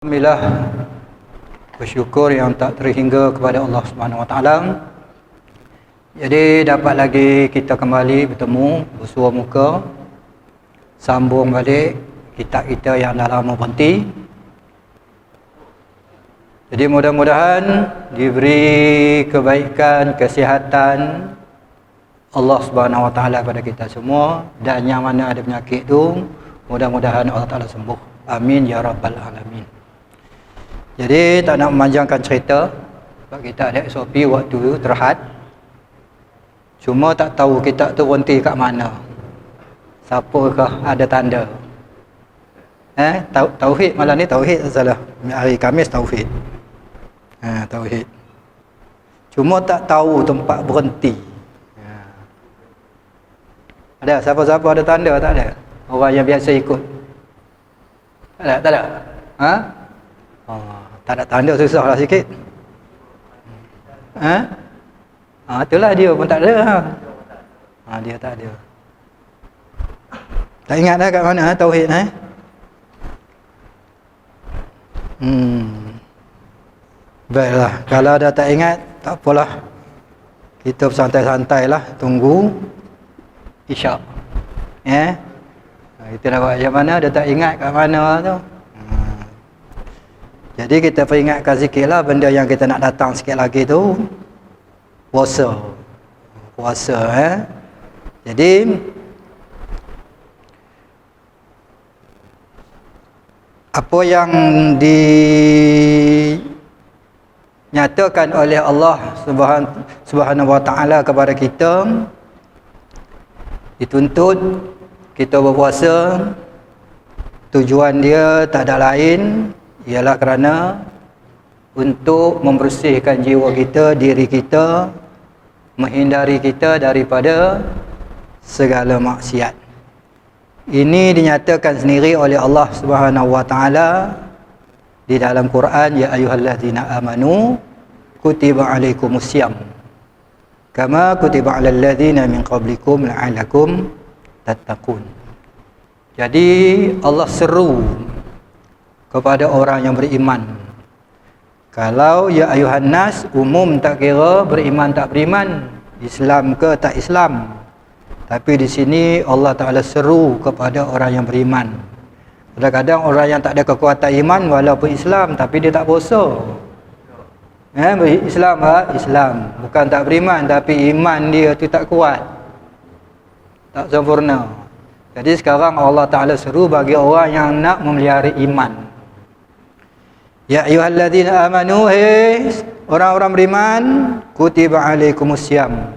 Alhamdulillah, bersyukur yang tak terhingga kepada Allah Subhanahu Wa Taala. Jadi dapat lagi kita kembali bertemu bersua muka, sambung balik kitab kita yang dah lama berhenti. Jadi mudah-mudahan diberi kebaikan, kesihatan Allah Subhanahu Wa Taala pada kita semua, dan yang mana ada penyakit tu mudah-mudahan Allah Taala sembuh. Amin ya rabbal alamin. Jadi tak nak memanjangkan cerita, sebab kita ada SOP waktu terhad. Cuma tak tahu kita tu berhenti kat mana. Siapakah ada tanda? Tauhid malam ni tauhid salah. Hari Khamis tauhid. Tauhid. Cuma tak tahu tempat berhenti. Ada siapa-siapa ada tanda tak ada? Orang yang biasa ikut. Tak ada? Tak ada tanda susah lah sikit. Itulah dia pun tak ada. Dia tak ada. Tak ingat dah kat mana tauhid Baiklah, kalau dah tak ingat tak apalah. Kita bersantai-santai lah, tunggu Isyak. Kita dah buat macam mana, dah tak ingat kat mana tu. Jadi kita peringatkan sikit lah benda yang kita nak datang sikit lagi tu. Puasa. Jadi apa yang dinyatakan oleh Allah Subhanahu Wa Taala kepada kita, dituntut kita berpuasa, tujuan dia tak ada lain ialah kerana untuk membersihkan jiwa kita, diri kita, menghindari kita daripada segala maksiat. Ini dinyatakan sendiri oleh Allah Subhanahu Wa Taala di dalam Quran, ya ayyuhallazina amanu kutiba alaikumusiyam kama kutiba alal ladzina min qablikum la'allakum tattaqun. Jadi Allah seru kepada orang yang beriman. Kalau ya ayuhan nas umum, tak kira beriman tak beriman, Islam ke tak Islam. Tapi di sini Allah Taala seru kepada orang yang beriman. Kadang-kadang orang yang tak ada kekuatan iman walaupun Islam tapi dia tak puasa. Islam bukan tak beriman tapi iman dia tu tak kuat, tak sempurna. Jadi sekarang Allah Taala seru bagi orang yang nak memelihara iman. Ya ayyuhalladzina amanu, orang-orang beriman, kutiba alaikumusiyam,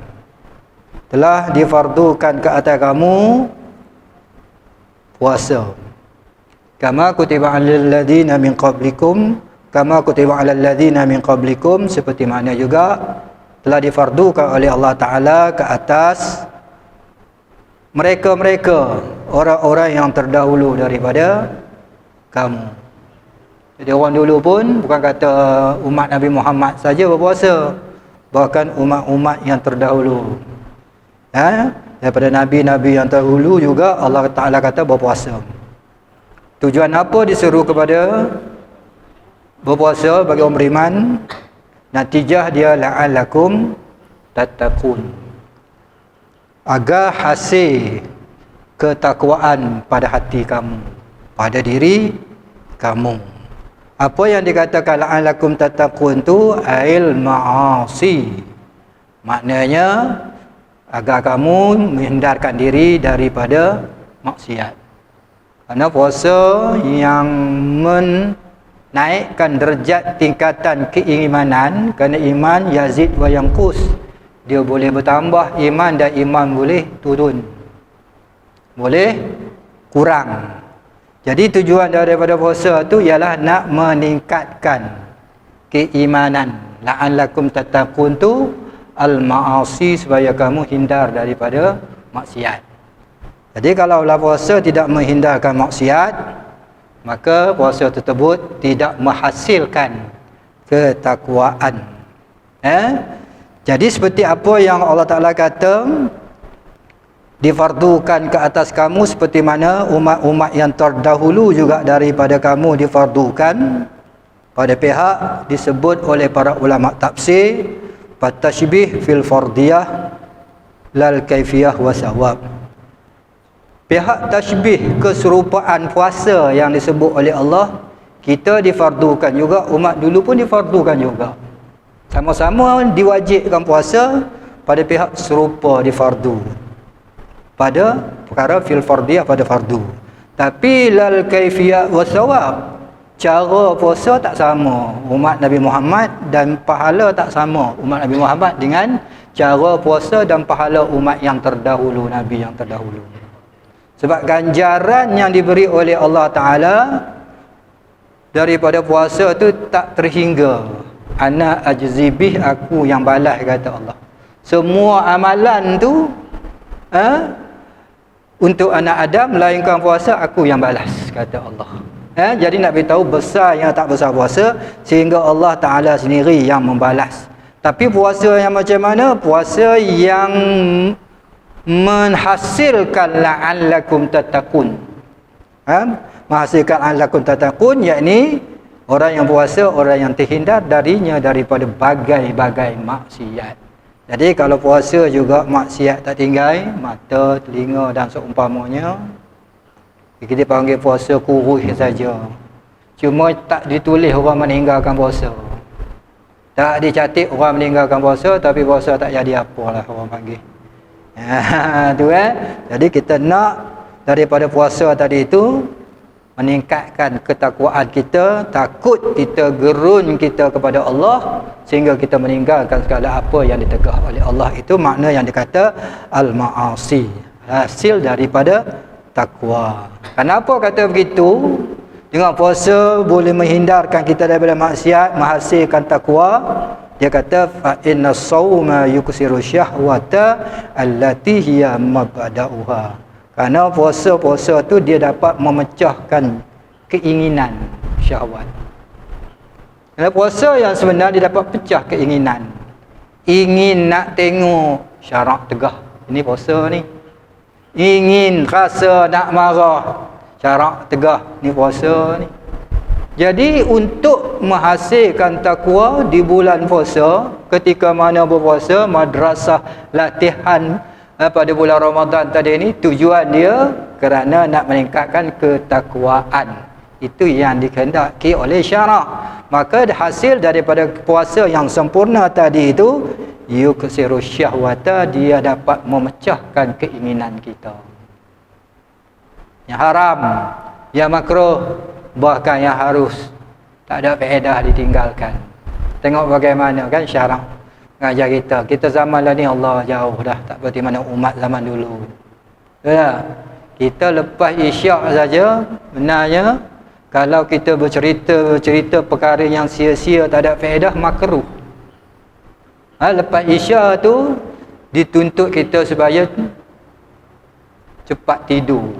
telah difardukan ke atas kamu puasa. Kama kutiba alal ladzina min qablikum, kama kutiba alal ladzina min qablikum, seperti mana juga telah difardukan oleh Allah Taala ke atas mereka-mereka, orang-orang yang terdahulu daripada kamu. Jadi orang dulu pun bukan kata umat Nabi Muhammad saja berpuasa, bahkan umat-umat yang terdahulu, daripada nabi-nabi yang terdahulu juga Allah Taala kata berpuasa. Tujuan apa disuruh kepada berpuasa bagi orang beriman? Natijah dia la'allakum tattaqun, agar hasil ketakwaan pada hati kamu, pada diri kamu. Apa yang dikatakan la'allakum tattaqun tu ail ma'asi, maknanya agar kamu menghindarkan diri daripada maksiat. Kerana puasa yang menaikkan derajat tingkatan keimanan, kerana iman yazid wa yanqus, dia boleh bertambah iman dan iman boleh turun, boleh kurang. Jadi tujuan daripada puasa tu ialah nak meningkatkan keimanan. La'allakum tattaqun tu al-ma'asi, supaya kamu hindar daripada maksiat. Jadi kalau puasa tidak menghindarkan maksiat, maka puasa tersebut tidak menghasilkan ketakwaan. Jadi seperti apa yang Allah Ta'ala kata difardukan ke atas kamu, seperti mana umat-umat yang terdahulu juga daripada kamu difardukan. Pada pihak disebut oleh para ulama tafsir fatashbih fil fardiyah lal kaifiyah wasawab. Pihak tashbih keserupaan puasa yang disebut oleh Allah, kita difardukan juga, umat dulu pun difardukan juga. Sama-sama diwajibkan puasa, pada pihak serupa difardu. Pada perkara fil fardiyah pada fardu. Tapi lal kaifiyah wasawab, cara puasa tak sama umat Nabi Muhammad dan pahala tak sama umat Nabi Muhammad dengan cara puasa dan pahala umat yang terdahulu, Nabi yang terdahulu. Sebab ganjaran yang diberi oleh Allah Ta'ala daripada puasa tu tak terhingga. Ana ajzibih, aku yang balas, kata Allah. Semua amalan tu untuk anak Adam melainkan puasa, aku yang balas, kata Allah. Jadi nak beritahu besar yang tak besar puasa, sehingga Allah Ta'ala sendiri yang membalas. Tapi puasa yang macam mana? Puasa yang menghasilkan la'allakum tattaqun. Menghasilkan la'allakum tattaqun, yakni orang yang puasa, orang yang terhindar darinya daripada bagai-bagai maksiat. Jadi kalau puasa juga maksiat tak tinggal, mata, telinga dan seumpamanya, kita panggil puasa kuruh saja. Cuma tak ditulis orang meninggalkan puasa. Tak dicatat orang meninggalkan puasa, tapi puasa tak jadi apalah orang panggil. Tu Jadi kita nak daripada puasa tadi itu meningkatkan ketakwaan kita, takut kita, gerun kita kepada Allah, sehingga kita meninggalkan segala apa yang ditegah oleh Allah. Itu makna yang dikata al-ma'asi, hasil daripada takwa. Kenapa kata begitu? Dengan puasa boleh menghindarkan kita daripada maksiat, menghasilkan takwa. Dia kata fa inna shauma yuksiru syahwata allati hiya mabda'uha. Karena puasa tu dia dapat memecahkan keinginan syahwat. Kerana puasa yang sebenar dia dapat pecah keinginan. Ingin nak tengok syarak tegah. Ini puasa ni. Ingin rasa nak marah, syarak tegah, ni puasa ni. Jadi untuk menghasilkan takwa di bulan puasa, ketika mana berpuasa, madrasah latihan pada bulan Ramadan tadi ni, tujuan dia kerana nak meningkatkan ketakwaan. Itu yang dikehendaki oleh syarak. Maka hasil daripada puasa yang sempurna tadi itu, yuksiru syahwata, dia dapat memecahkan keinginan kita. Yang haram, yang makruh, bahkan yang harus, tak ada faedah ditinggalkan. Tengok bagaimana kan syarak mengajar kita. Kita zaman lah ni Allah jauh dah, tak seperti mana umat zaman dulu. Ya, kita lepas isyak saja, benarnya kalau kita bercerita perkara yang sia-sia, tak ada faedah, makruh. Lepas isyak tu dituntut kita supaya cepat tidur.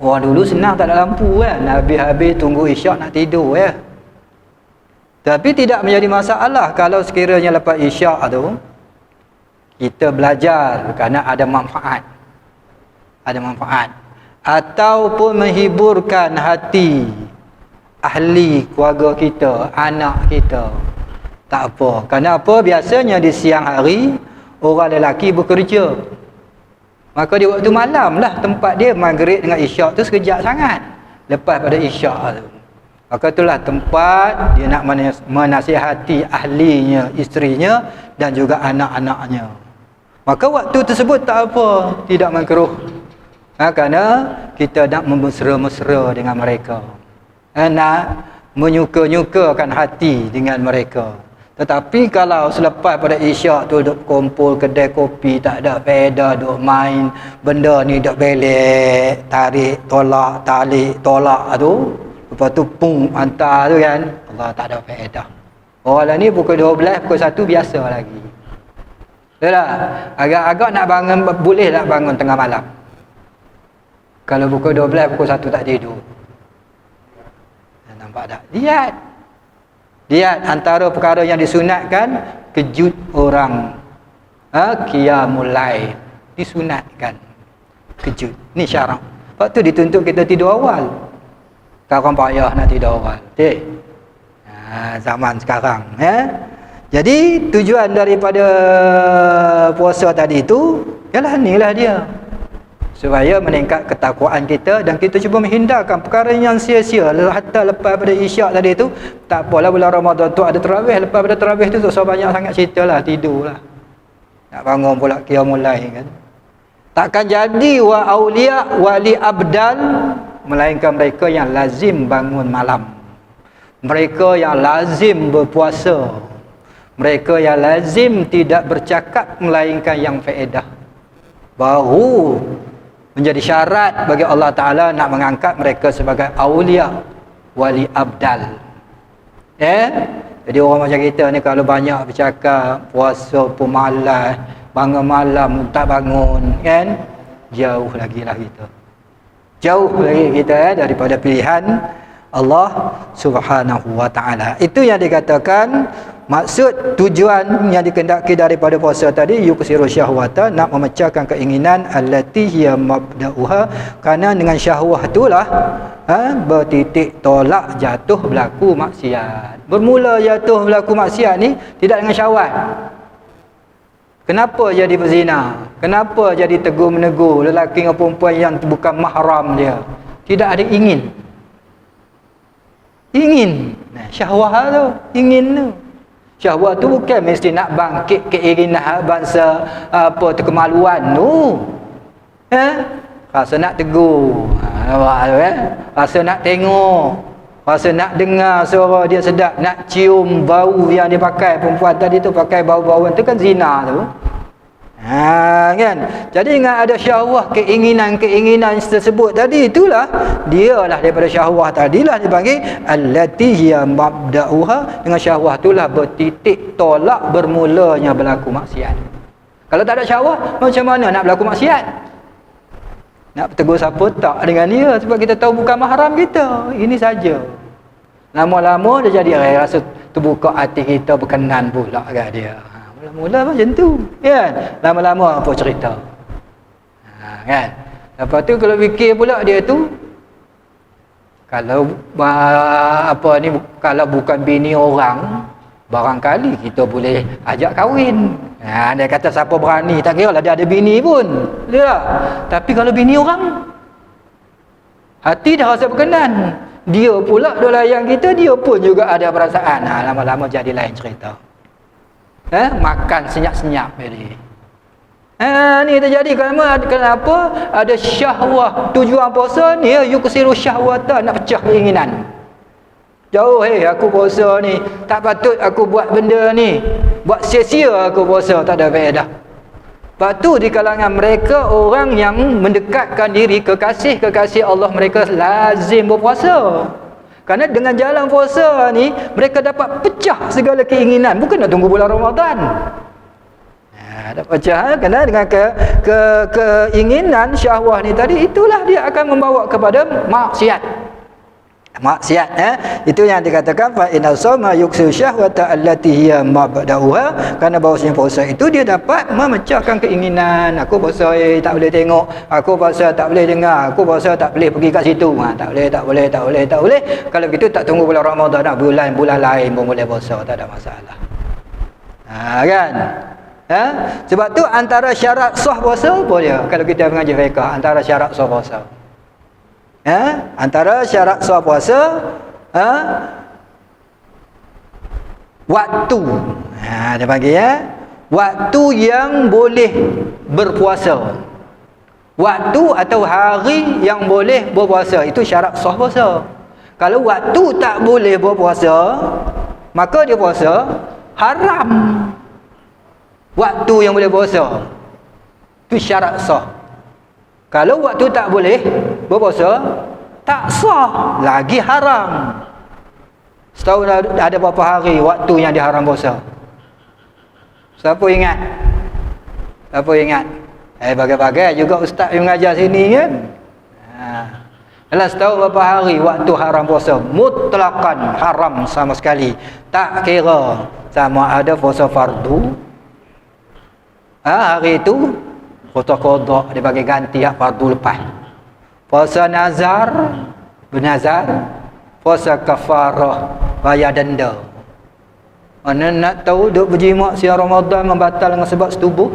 Orang dulu senang tak ada lampu kan, habis-habis tunggu isyak nak tidur ya. Tapi tidak menjadi masalah kalau sekiranya lepas isyak tu kita belajar kerana ada manfaat. Ada manfaat. Ataupun menghiburkan hati ahli keluarga kita, anak kita. Tak apa. Kenapa? Biasanya di siang hari orang lelaki bekerja. Maka di waktu malam lah tempat dia, maghrib dengan isyak tu sekejap sangat lepas pada isyak tu. Maka itulah tempat dia nak menasihati ahlinya, isterinya dan juga anak-anaknya. Maka waktu tersebut tak apa, tidak makruh. Kerana kita nak memesra-mesra dengan mereka, nak menyuka-nyukakan hati dengan mereka. Tetapi kalau selepas pada isyak tu duk kumpul kedai kopi, tak ada faedah, duk main benda ni, duk belek, tarik, tolak, talik, tolak tu, lepas tu pung hantar tu kan, Allah, tak ada faedah. Orang ni pukul 12, pukul 1 biasa lagi. Betul tak? Agak-agak nak bangun, boleh tak bangun tengah malam? Kalau pukul 12, pukul 1 tak tidur. Nampak tak? Lihat antara perkara yang disunatkan, kejut orang. Qiyamul lail disunatkan. Kejut. Ni syarat. Lepas tu dituntut kita tidur awal. Kawan payah nak tidur awal. zaman sekarang. Jadi tujuan daripada puasa tadi itu ialah inilah dia, supaya meningkat ketakwaan kita dan kita cuba menghindarkan perkara yang sia-sia. Hatta lepas pada isyak tadi tu, tak apalah bulan Ramadan tu ada tarawih, lepas pada tarawih tu tak usah banyak sangat cerita lah, tidur lah, nak bangun pula qiyamul lail kan. Takkan jadi wa aulia wali abdal, melainkan mereka yang lazim bangun malam, mereka yang lazim berpuasa, mereka yang lazim tidak bercakap melainkan yang faedah, baru menjadi syarat bagi Allah Ta'ala nak mengangkat mereka sebagai awliya wali abdal. Jadi orang macam kita ni kalau banyak bercakap, puasa pun malas, bangun malam tak bangun kan, jauh lagi lah kita, jauh lagi kita daripada pilihan Allah Subhanahu wa Ta'ala. Itu yang dikatakan maksud tujuan yang dikehendaki daripada puasa tadi, yuksiru syahwata, nak memecahkan keinginan, allati hiya mabda'uha, kerana dengan syahwah itulah bertitik tolak jatuh berlaku maksiat. Bermula jatuh berlaku maksiat ni tidak dengan syahwat. Kenapa jadi berzina? Kenapa jadi tegur-menegur lelaki dengan perempuan yang bukan mahram dia? Tidak ada ingin. Syahwat tu, ingin tu. Syahwat tu bukan mesti nak bangkit keinginan bangsa kemaluan tu. Rasa nak tegur, rasa nak tengok, rasa nak dengar suara dia sedap, nak cium bau yang dia pakai, perempuan tadi tu pakai bau-bauan tu kan zina tu. Kan? Jadi dengan ada syahwah, keinginan tersebut tadi, itulah dialah daripada syahwah tadilah dipanggil allati hiya mabda'uha. Dengan syahwah itulah bertitik tolak bermulanya berlaku maksiat. Kalau tak ada syahwah, macam mana nak berlaku maksiat? Nak tegur siapa tak dengan dia, sebab kita tahu bukan mahram kita. Ini saja. Lama-lama dia jadi rasa terbuka hati kita, berkenan pula kat dia. Mula-mula macam tu kan, lama-lama apa cerita kan. Lepas tu kalau fikir pula dia tu, kalau kalau bukan bini orang, barangkali kita boleh ajak kahwin. Dia kata siapa berani, tak kira lah dia ada bini pun, tak? Tapi kalau bini orang, hati dah rasa berkenan, dia pula dua layan kita, dia pun juga ada perasaan. Lama-lama jadi lain cerita. Makan senyap-senyap jadi. Ni terjadi kenapa? Ada syahwah. Tujuan puasa ni yuksiru syahwata, nak pecah keinginan. Jauh, aku puasa ni, tak patut aku buat benda ni, buat sia-sia aku puasa, tak ada faedah. Lepas tu di kalangan mereka orang yang mendekatkan diri kekasih Allah, mereka lazim berpuasa. Kerana dengan jalan puasa ni mereka dapat pecah segala keinginan, bukan nak tunggu bulan Ramadan. Dapat pecah kerana dengan keinginan syahwah ni tadi, itulah dia akan membawa kepada maksiat. Itu yang dikatakan fa inna sawma yuksil syahwata allati hiya mabda'uha, kerana bahawasanya puasa itu dia dapat memecahkan keinginan. Aku puasa tak boleh tengok, aku puasa tak boleh dengar, aku puasa tak boleh pergi kat situ. Tak boleh. Kalau begitu tak tunggu bulan Ramadan, bulan lain pun boleh puasa, tak ada masalah. Kan? Sebab tu antara syarat sah puasa apa dia? Kalau kita mengaji fiqh, antara syarat sah puasa, antara syarat sah puasa, waktu. Dia panggil waktu yang boleh berpuasa, waktu atau hari yang boleh berpuasa, itu syarat sah puasa. Kalau waktu tak boleh berpuasa, maka dia puasa haram. Waktu yang boleh puasa, itu syarat sah. Kalau waktu tak boleh berpuasa, tak sah, lagi haram. Setahun ada berapa hari waktu yang diharam puasa? Siapa ingat? Bagai-bagai juga ustaz yang mengajar sini kan. Dalam setahun berapa hari waktu haram puasa? Mutlakan haram sama sekali. Tak kira sama ada puasa fardu, hari itu puasa qada, dia bagi ganti fardu lepas. Puasa nazar, bernazar, puasa kafarah, bayar denda. Mana nak tahu duk berjimat siang Ramadan membatal dengan sebab setubuh?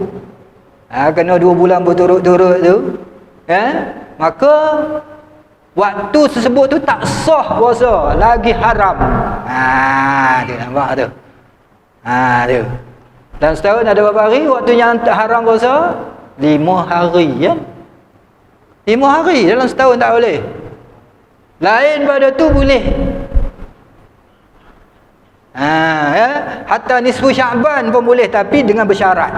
Kena 2 bulan berturut-turut tu. Maka waktu tersebut tu tak sah puasa, lagi haram. Dia nampak tu. Tu. Dan setahun ada berapa hari waktu yang haram puasa? 5 hari kan? 5 hari dalam setahun tak boleh. Lain pada tu boleh. Hatta nisfu Sya'ban pun boleh, tapi dengan bersyarat.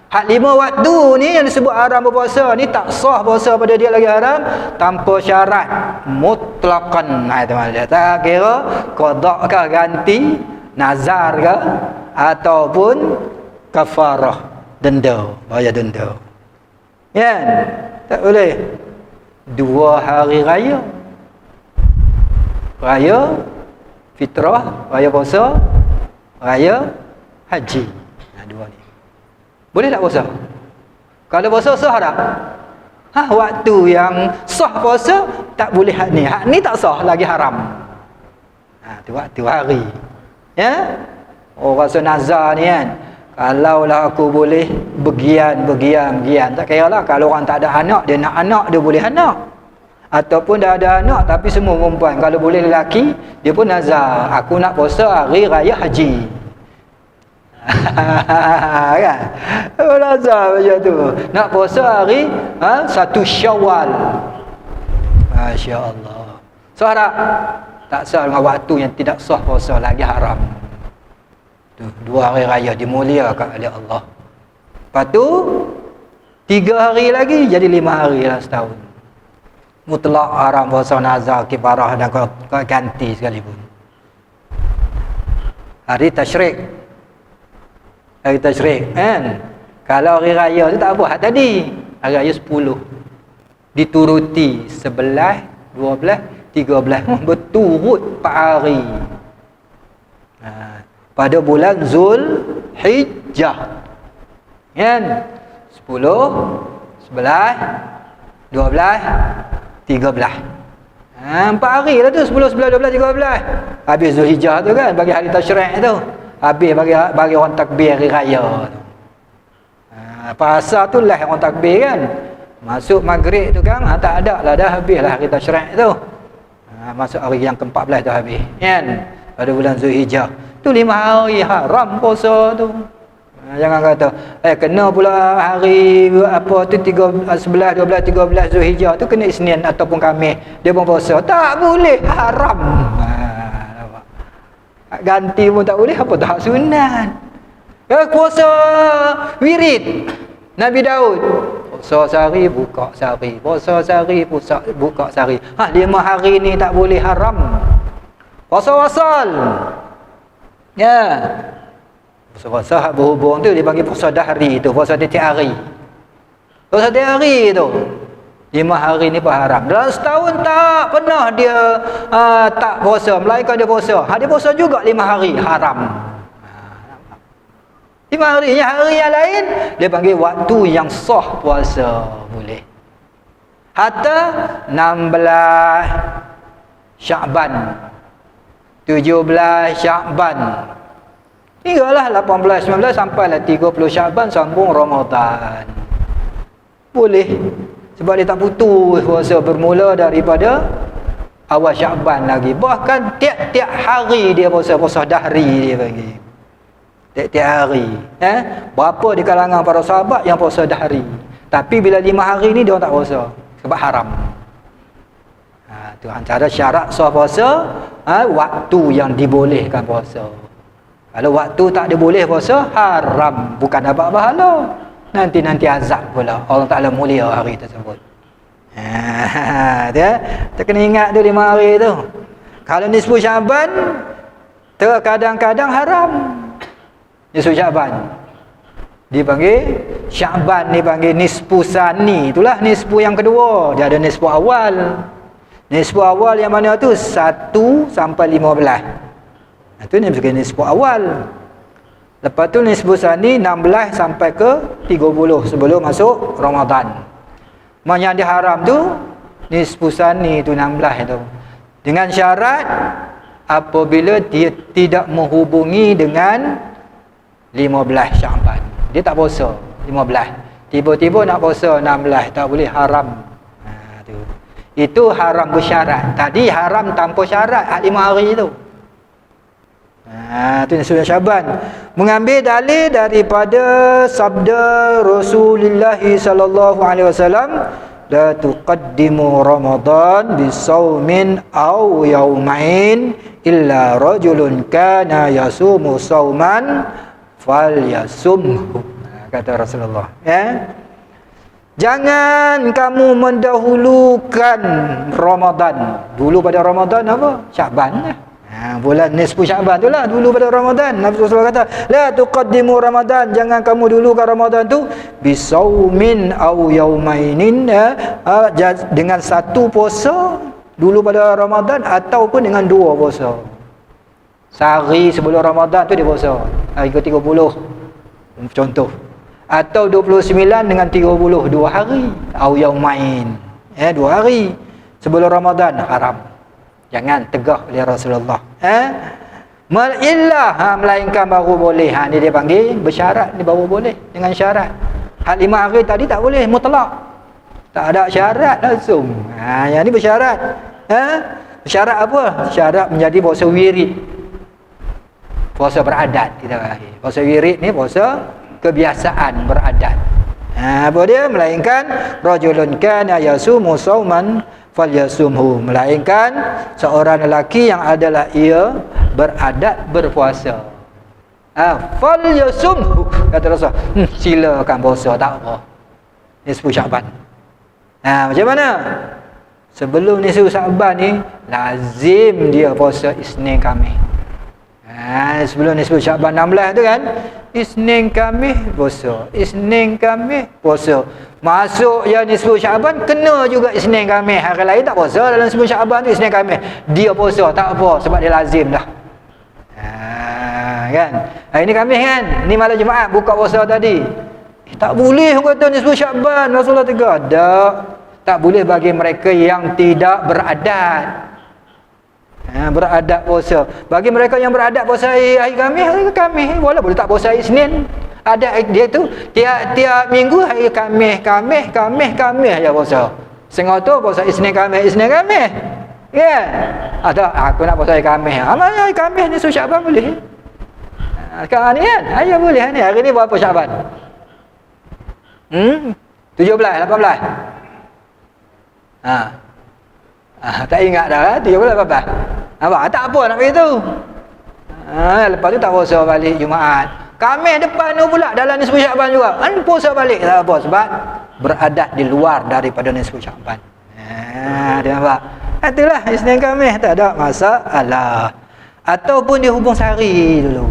Hak 5 waktu ni yang disebut haram berpuasa ni tak sah puasa pada dia lagi haram tanpa syarat mutlaqan. Tak kira qada ke ganti, nazar ke ataupun kafarah, denda, bayar denda. Kan? Tak boleh. 2 hari raya. Raya fitrah, raya puasa, raya haji. 2 ni. Boleh tak puasa? Kalau puasa sah tak? Waktu yang sah puasa tak boleh hak ni. Hak ni tak sah, lagi haram. Tu waktu hari. Ya? Puasa nazar ni kan. Kalaulah aku boleh bergian. Tak kira lah. Kalau orang tak ada anak, dia nak anak, dia boleh anak. Ataupun dah ada anak tapi semua perempuan. Kalau boleh lelaki, dia pun nazar, aku nak puasa hari raya haji. Kan? Nazar macam tu. Nak puasa hari 1 Syawal. Masya Allah. Sah tak? Tak sah dengan waktu yang tidak sah puasa, lagi haram. 2 hari raya dimuliakan oleh Allah. Lepas tu 3 hari lagi jadi 5 hari dalam setahun. Mutlak haram puasa nazar, kifarah dan ganti sekalipun. Hari tasyrik. Hari tasyrik kan? Kalau hari raya tu tak apa, hak tadi hari raya 10 dituruti 11, 12, 13 berturut 4 hari. Pada bulan Zulhijjah. Kan? 10, 11, 12, 13. 4 hari lah tu, 10, 11, 12, 13. Habis Zulhijjah tu kan, bagi hari tasyrik tu. Habis bagi orang takbir hari raya tu. Pasal tu lah orang takbir kan. Masuk maghrib tu kan, tak ada lah, dah habis lah hari tasyrik tu. Masuk hari yang ke-14 tu habis kan, pada bulan Zulhijjah. Tu 5 hari haram puasa tu. Jangan kata kena pula hari apa tu 11, 12, 13 Zulhijjah tu kena Isnin ataupun Khamis dia pun puasa. Tak boleh, haram. Ganti pun tak boleh, apa tak sunat. Puasa wirid Nabi Daud, puasa sehari buka sehari, puasa sehari buka sehari. 5 hari ni tak boleh, haram. Puasa wasal. Ya. Puasa hak berhubung tu dipanggil puasa dahri tu, puasa tiap hari. Puasa tiap hari tu 5 hari ni pun haram. Dalam setahun tak pernah dia tak puasa, melainkan dia puasa. Dia puasa juga 5 hari, haram. 5 hari yang lain dia panggil waktu yang sah puasa, boleh. Hatta 16 Sya'ban, 17 Sya'ban, hinggalah 18, 19 sampailah 30 Sya'ban, sambung Ramadan. Boleh. Sebab dia tak putus puasa, bermula daripada awal Sya'ban lagi. Bahkan tiap-tiap hari dia puasa dahri dia panggil. Tiap-tiap hari. Berapa di kalangan para sahabat yang puasa dahri. Tapi bila 5 hari ni dia orang tak puasa sebab haram. Tu antara syarat sah puasa, waktu yang dibolehkan puasa. Kalau waktu tak diboleh puasa, haram, bukan dapat pahala. Nanti azab pula. Allah Ta'ala mulia hari tersebut. Kita kena ingat tu 5 hari tu. Kalau nisfu Sya'ban, terkadang-kadang haram. Nisfu Sya'ban dipanggil Sya'ban, dipanggil nisfu sani. Itulah nisfu yang kedua. Dia ada nisfu awal. Nisfu awal yang mana tu 1 sampai 15. Itu nisfu awal. Lepas tu nisfu sani 16 sampai ke 30 sebelum masuk Ramadan. Yang diharam tu nisfu sani tu 16 tu. Dengan syarat apabila dia tidak menghubungi dengan 15 Syaban. Dia tak puasa 15. Tiba-tiba nak puasa 16, tak boleh, haram. Itu haram bersyarat. Tadi haram tanpa syarat, 5 hari tu. Itu Nisfu Syaban. Mengambil dalil daripada sabda Rasulullah sallallahu alaihi wasallam, la tuqaddimu Ramadan bisaumin aw yaumain illa rajulun kana yasumu sauman falyasumhu. Kata Rasulullah, jangan kamu mendahulukan Ramadan. Dulu pada Ramadan apa? Syaban lah. Bulan nisfu Syaban tu lah dulu pada Ramadan. Nabi Rasulullah kata, la tuqaddimu Ramadan, jangan kamu dulukan Ramadan tu bisaumin aw yaumainin, dengan satu puasa dulu pada Ramadan ataupun dengan 2 puasa. Sehari sebelum Ramadan tu dia puasa, hari ke-30 contoh, atau 29 dengan 30, 2 hari, aw yaumain, 2 hari sebelum Ramadan, haram. Jangan, tegah oleh Rasulullah. Melainkan baru boleh. Ni dia panggil bersyarat, ni baru boleh dengan syarat. 5 hari tadi tak boleh mutlak, tak ada syarat langsung. Yang ni bersyarat. Syarat apa? Syarat menjadi puasa wirid, puasa beradat kita panggil. Puasa wirid ni puasa kebiasaan beradat. Apa dia? Melainkan rajulun kana yasumu sauman falyasumhu, melainkan seorang lelaki yang adalah ia beradat berpuasa. Falyasumhu, kata Rasul, silakan puasa, tak apa. Nisfu Syaban. Macam mana? Sebelum nisfu Syaban ni lazim dia puasa Isnin Khamis. Sebelum nisfu Syaban 16 tu kan, Isnin Khamis puasa, Isnin Khamis puasa. Masuk yang nisfu Syaban kena juga Isnin Khamis. Hari lain tak puasa, dalam nisfu Syaban tu Isnin Khamis dia puasa, tak apa sebab dia lazim dah. Kan? Hari ni Khamis kan, ni malam Jumaat buka puasa tadi. Tak boleh kata nisfu Syaban, Rasulullah tegur. Tak boleh bagi mereka yang tidak beradat. Beradat puasa. Bagi mereka yang beradat puasa hari Khamis, walaupun tak puasa hari Isnin, ada dia tu tiap minggu hari Khamis aja puasa. Setengah tu puasa Isnin Khamis. Ya. Ada aku nak puasa hari Khamis. Hari Khamis ni Syaban boleh. Sekarang ni kan, boleh ni. Hari ni berapa Syaban? 17, 18. Tak ingat dah, 17, 18. Tak apa nak begitu. Lepas tu tak puasa balik Jumaat. Khamis depan tu pula dalam nisfu Syaban juga, puasa balik, tak apa sebab beradat di luar daripada nisfu Syaban. Dia nampak. Itulah Isnin Khamis, tak ada masalah. Ataupun dia hubung sehari dulu,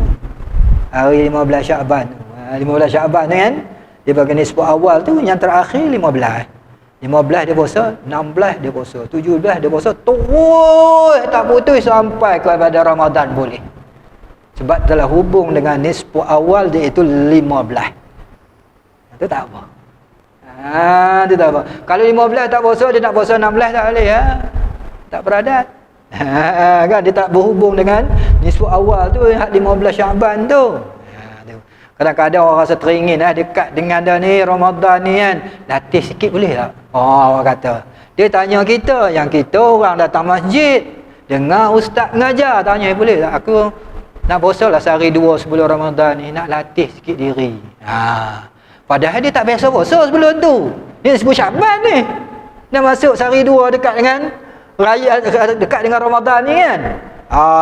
hari 15 Syaban. 15 Syaban kan, dia bagi nisfu awal tu, yang terakhir 15 dia puasa, 16 dia puasa, 17 dia puasa, terus tak putus sampai kepada Ramadan boleh. Sebab telah hubung dengan nisfu awal dia itu 15. Itu tak apa. Itu tak apa. Kalau 15 tak puasa, dia nak puasa 16 tak boleh. Tak beradat. Kan dia tak berhubung dengan nisfu awal tu, 15 Syaban tu. Kadang-kadang orang rasa teringin dekat dengan dah ni Ramadan ni kan, latih sikit boleh tak? Orang kata. Dia tanya kita, yang kita orang datang masjid, dengar ustaz mengajar, tanya boleh tak aku nak puasa lah sehari 2 sebelum Ramadan ni, nak latih sikit diri. Padahal dia tak biasa puasa sebelum tu. Dia sebut Syaban ni. Dia masuk sehari 2 dekat dengan raya, dekat dengan Ramadan ni kan.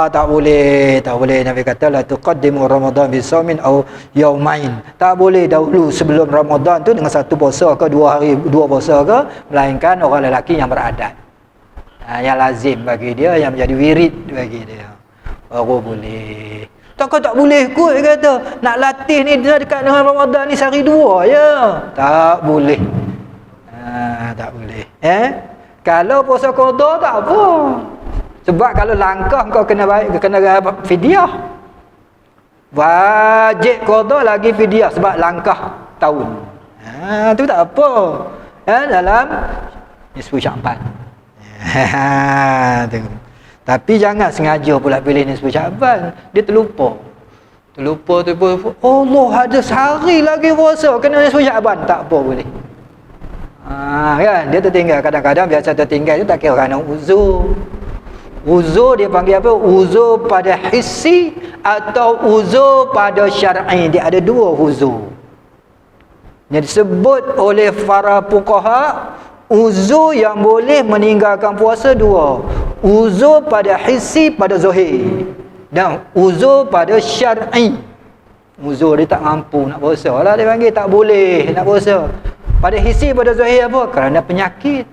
Tak boleh Nabi kata la tuqaddimu Ramadan bisaumin aw yaumain. Tak boleh dahulu sebelum Ramadan tu dengan satu puasa ke 2 hari 2 puasa ke, melainkan orang lelaki yang beradat. Yang lazim bagi dia, yang menjadi wirid bagi dia. Baru boleh. Tak boleh kot dia kata. Nak latih ni dia dekat dengan Ramadan ni sehari 2 je. Tak boleh. Tak boleh. Kalau puasa qada tak apa. Sebab kalau langkah kau kena fidyah. Wajib qada lagi fidyah sebab langkah tahun. Tu tak apa. Dalam nisfu Syaban. Tu. Tapi jangan sengaja pula pilih nisfu Syaban. Dia terlupa. Allah ada sehari lagi puasa, kena nisfu Syaban. Tak apa boleh. Kan? Dia tertinggal. Kadang-kadang biasa tertinggal tu tak kira kerana uzur. Uzur dia panggil apa? Uzur pada hissi atau uzur pada syar'i. Dia ada dua uzur. Yang disebut oleh para fuqaha, uzur yang boleh meninggalkan puasa dua. Uzur pada hissi, pada zahir, dan uzur pada syar'i. Uzur dia tak mampu nak puasa lah, dia panggil tak boleh nak puasa. Pada hissi, pada zahir apa? Kerana penyakit.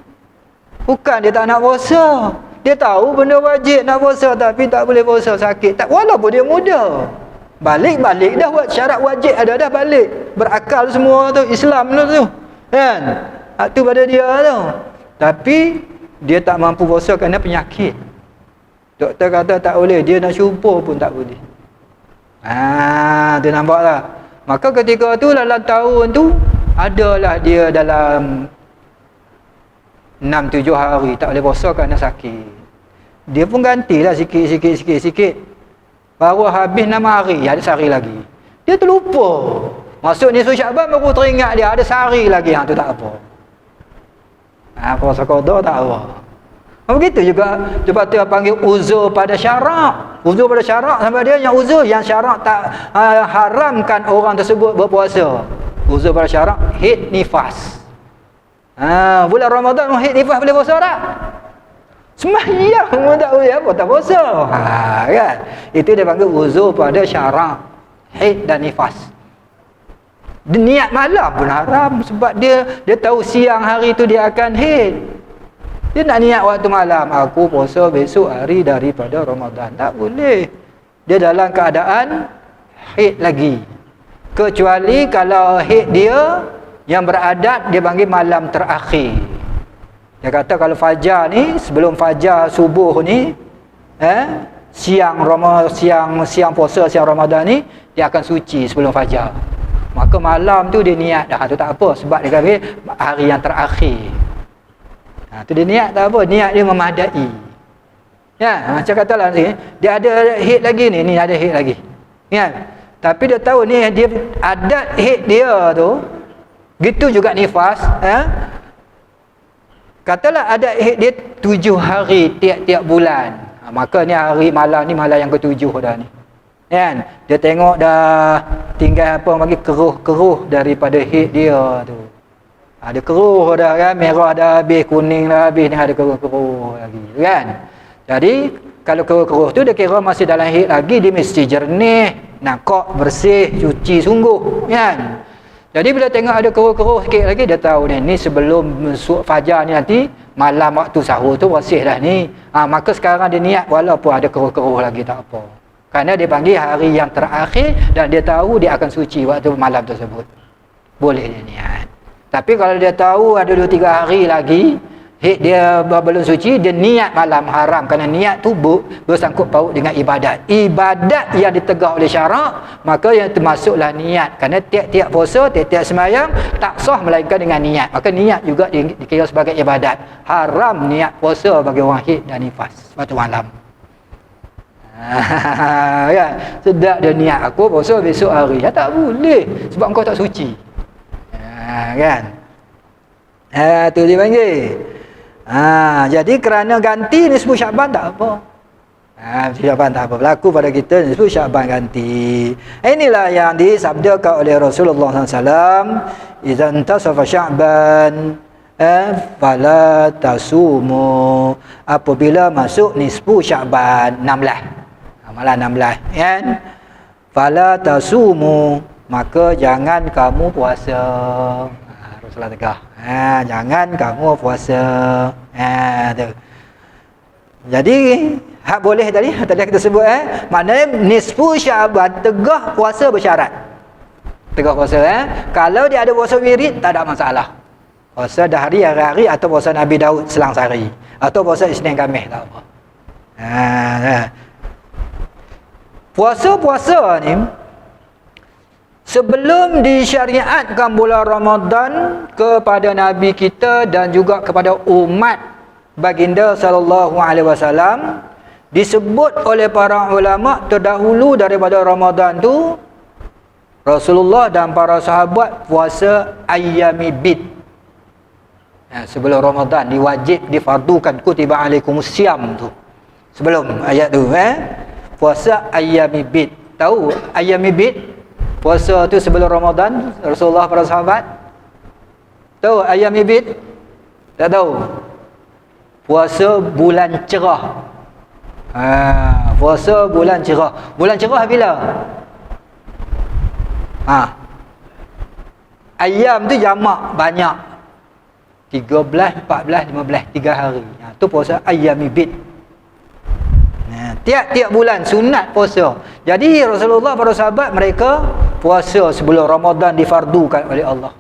Bukan dia tak nak puasa, dia tahu benda wajib nak puasa tapi tak boleh puasa, sakit. Tak, walaupun dia muda, balik dah buat syarat wajib, ada dah balik, berakal semua tu, Islam tu kan, tu pada dia tu. Tapi dia tak mampu puasa kerana penyakit. Doktor kata tak boleh, dia nak cuba pun tak boleh. Tu nampak tak? Maka ketika tu dalam tahun tu adalah dia dalam 6-7 hari tak boleh puasa kerana sakit. Dia pun gantilah sikit. Baru habis 6 hari, ada sehari lagi. Dia terlupa. Masuk nisfu Syaban baru teringat dia ada sehari lagi. Tu tak apa. Puasa qada tak apa. Begitu juga sebab tu panggil uzur pada syarak. Uzur pada syarak sama dia yang uzur yang syarak tak haramkan orang tersebut berpuasa. Uzur pada syarak haid nifas. Bulan Ramadan haid nifas boleh puasa tak? Sembahyang pun tak boleh, apa tak puasa. Kan? Itu dia panggil uzur pada syarak, haid dan nifas. Dia niat malam pun haram sebab dia tahu siang hari tu dia akan haid. Dia nak niat waktu malam, aku puasa besok hari daripada Ramadan. Tak boleh. Dia dalam keadaan haid lagi. Kecuali kalau haid dia yang beradat, dia panggil malam terakhir. Dia kata kalau fajar ni, sebelum fajar subuh ni, siang puasa siang Ramadan ni, dia akan suci sebelum fajar. Maka malam tu dia niat dah, tu tak apa sebab dia kata hari yang terakhir. Tu dia niat tak apa, niat dia memadai. Ya, macam katalah ni, dia ada haid lagi ni ada haid lagi. Ya. Tapi dia tahu ni dia adat haid dia tu, gitu juga nifas, katalah adat haid dia 7 hari tiap-tiap bulan. Maka ni hari malam ni malam yang ke-7 dah ni. Kan? Dia tengok dah tinggal apa bagi keruh-keruh daripada haid dia tu. Ada keruh dah kan, merah dah habis, kuning dah habis, ni ada keruh-keruh lagi kan. Jadi kalau keruh-keruh tu dia kira masih dalam haid lagi, dia mesti jernih, nakak, bersih, cuci sungguh kan. Jadi bila tengok ada keruh-keruh sikit lagi, dia tahu ni sebelum masuk fajar ni nanti malam waktu sahur tu bersih dah ni. Maka sekarang dia niat walaupun ada keruh-keruh lagi tak apa. Kerana dia panggil hari yang terakhir dan dia tahu dia akan suci waktu malam tersebut. Boleh dia niat. Tapi kalau dia tahu ada 2-3 hari lagi haid dia belum suci, dia niat malam haram. Kerana niat tu bersangkut paut dengan ibadat. Ibadat yang ditegah oleh syarak, maka yang termasuklah niat. Kerana tiap-tiap puasa, tiap-tiap sembahyang tak sah melainkan dengan niat. Maka niat juga dikira sebagai ibadat. Haram niat puasa bagi orang haid dan nifas waktu malam. Kan? Sedap dia niat aku puasa besok hari. Tak boleh sebab engkau tak suci. Kan? Tu dia panggil. Jadi kerana ganti nisfu Syaban tak apa. Nisfu Syaban tak apa. Berlaku pada kita nisfu Syaban ganti. Inilah yang disabdakan oleh Rasulullah SAW. Idzan tasafa Syaban fala tasumu. Apabila masuk nisfu Syaban 16. Malam 16 kan. Fala tasumu, maka jangan kamu puasa. Rasulullah tegah. Jangan kamu puasa. Tu. Jadi hak boleh tadi kita sebut maknanya nisfu Syaban tegah puasa bersyarat. Tegah puasa Kalau dia ada puasa wirid tak ada masalah. Puasa dahari hari-hari atau puasa Nabi Daud selang sehari atau puasa Isnin Khamis tak apa. Puasa-puasa ni sebelum disyariatkan bulan Ramadan kepada Nabi kita dan juga kepada umat baginda sallallahu alaihi wasallam, disebut oleh para ulama terdahulu daripada Ramadan tu, Rasulullah dan para sahabat puasa ayyami bid. Sebelum Ramadan difardukan kutiba alaikumus syiyam tu. Sebelum ayat tu puasa ayyami bid. Tahu ayyami bid? Puasa tu sebelum Ramadan Rasulullah para sahabat. Tahu ayyami bid? Tak tahu. Puasa bulan cerah. Puasa bulan cerah. Bulan cerah bila? Ayam tu jamak banyak. 13, 14, 15, 3 hari. Tu puasa ayyami bid. Tiap-tiap bulan sunat puasa. Jadi Rasulullah para sahabat mereka puasa sebelum Ramadan difardukan oleh Allah.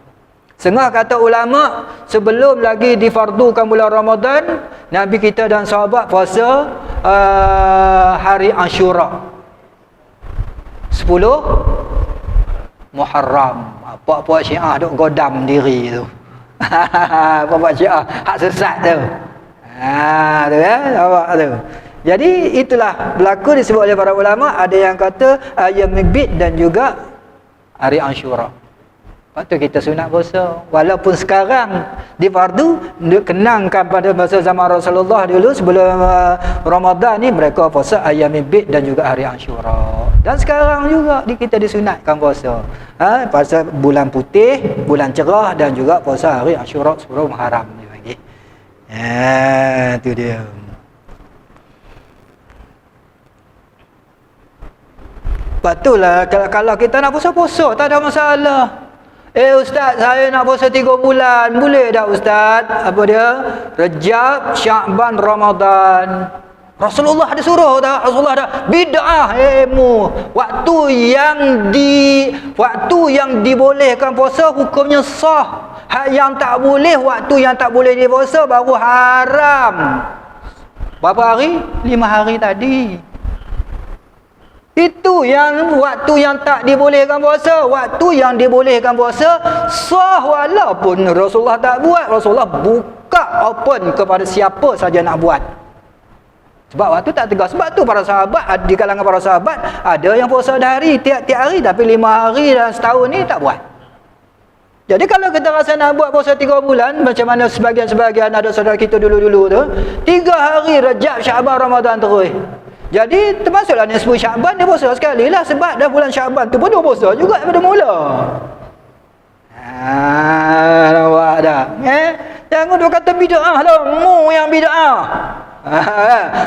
Setengah kata ulama, sebelum lagi difardukan bulan Ramadan, Nabi kita dan sahabat puasa hari Ashura 10 Muharram. Puak-puak Syiah duk godam diri tu. Puak-puak Syiah hak sesat tu. Tu awak tu. Jadi itulah berlaku disebut oleh para ulama, ada yang kata ayyamul bid dan juga hari Ashura. Lepas tu kita sunat puasa. Walaupun sekarang di fardu, kenangkan pada masa zaman Rasulullah dulu sebelum Ramadan ni mereka puasa ayyamul bid dan juga hari Ashura. Dan sekarang juga kita disunatkan puasa. Puasa bulan putih, bulan cerah dan juga puasa hari Ashura 10 Muharram ni bagi. Tu dia. Patulah kalau kita nak puasa tak ada masalah. Ustaz, saya nak puasa 3 bulan. Boleh tak Ustaz? Apa dia? Rejab, Sya'ban, Ramadan. Rasulullah ada suruh tak? Rasulullah ada bid'ah Waktu yang dibolehkan puasa hukumnya sah. Yang tak boleh, waktu yang tak boleh dipuasa baru haram. Berapa hari? 5 hari tadi. Itu yang waktu yang tak dibolehkan puasa. Waktu yang dibolehkan puasa sah walaupun Rasulullah tak buat. Rasulullah buka open kepada siapa saja nak buat. Sebab waktu tak tegas. Sebab tu para sahabat, di kalangan para sahabat ada yang puasa hari tiap-tiap hari, tapi 5 hari dalam setahun ni tak buat. Jadi kalau kita rasa nak buat puasa 3 bulan, macam mana sebagian-sebagian ada saudara kita dulu-dulu tu, 3 hari Rejab, Sya'ban, Ramadan terus. Jadi termasuklah nisfu Sya'ban dia puasa sekali lah, sebab dah bulan Sya'ban tu pun dia puasa juga daripada mula. Nampak tak? Jangan dia kata bid'ah lah, mu yang bid'ah.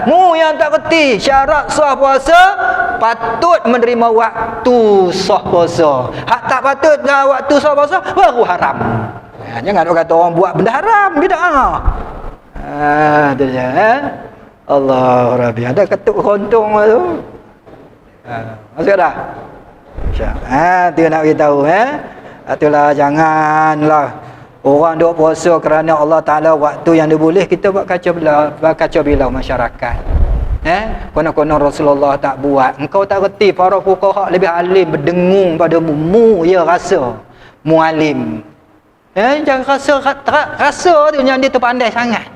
Mu yang tak kerti syarat sah puasa patut menerima waktu sah puasa. Hak tak patut waktu sah puasa baru haram. Jangan dia kata orang buat benda haram, bid'ah. Tu dia. Allah Rabbi, ada ketuk kontung tu. Masuk dah? Dia nak beritahu itulah, janganlah orang duk puasa kerana Allah Ta'ala waktu yang dia boleh, kita buat kacau bilau masyarakat. Konon-konon Rasulullah tak buat. Engkau tak reti, para fuqaha lebih alim berdengung padamu. Mu ya rasa mualim. Jangan rasa tu yang dia terpandai sangat.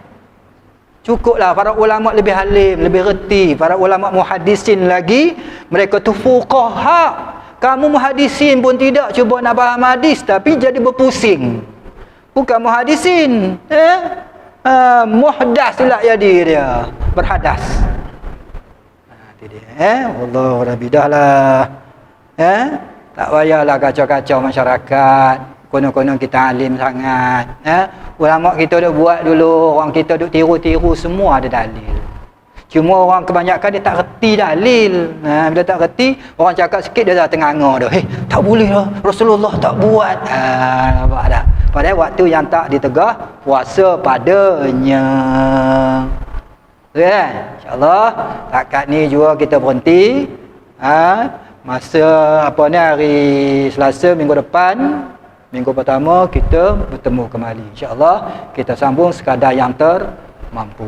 Cukuplah para ulama lebih alim, lebih reti. Para ulama muhadisin lagi, mereka tu fuqaha. Kamu muhadisin pun tidak cuba nak faham hadis, tapi jadi berpusing. Bukan muhadisin, muhdas pula jadi dia, berhadas. Allah Rabbi, dah lah. Tak payahlah kacau-kacau masyarakat. Konon-konon kita alim sangat. Ulama kita dah buat dulu, orang kita duk tiru-tiru, semua ada dalil. Cuma orang kebanyakan dia tak reti dalil. Bila tak reti, orang cakap sikit dia dah tenganga dah. Tak boleh lah, Rasulullah tak buat. Nampak tak? Padahal waktu yang tak ditegah, puasa padanya. InsyaAllah, takat ni juga kita berhenti. Masa hari Selasa minggu depan, minggu pertama kita bertemu kembali. InsyaAllah kita sambung sekadar yang termampu.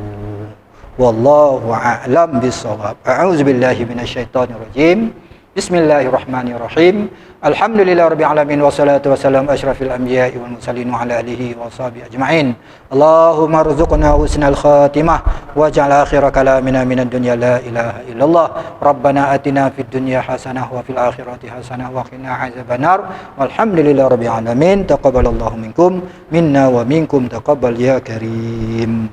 Wallahu a'lam bissawab. A'udzubillahi minasyaitonirrajim. Bismillahirrahmanirrahim. Alhamdulillahirabbil alamin wassalatu wassalamu asyrafil anbiya'i wal mursalin wa ala alihi wa sahbihi ajma'in. Allahumma rzuqna husnal khatimah waj'al akhir kalamina minad dunya la ilaha illallah. Rabbana atina fid dunya hasanah wa fil akhirati hasanah wa qina azabannar. Walhamdulillahirabbil alamin. Taqabbalallahu minkum minna wa minkum taqabbal ya karim.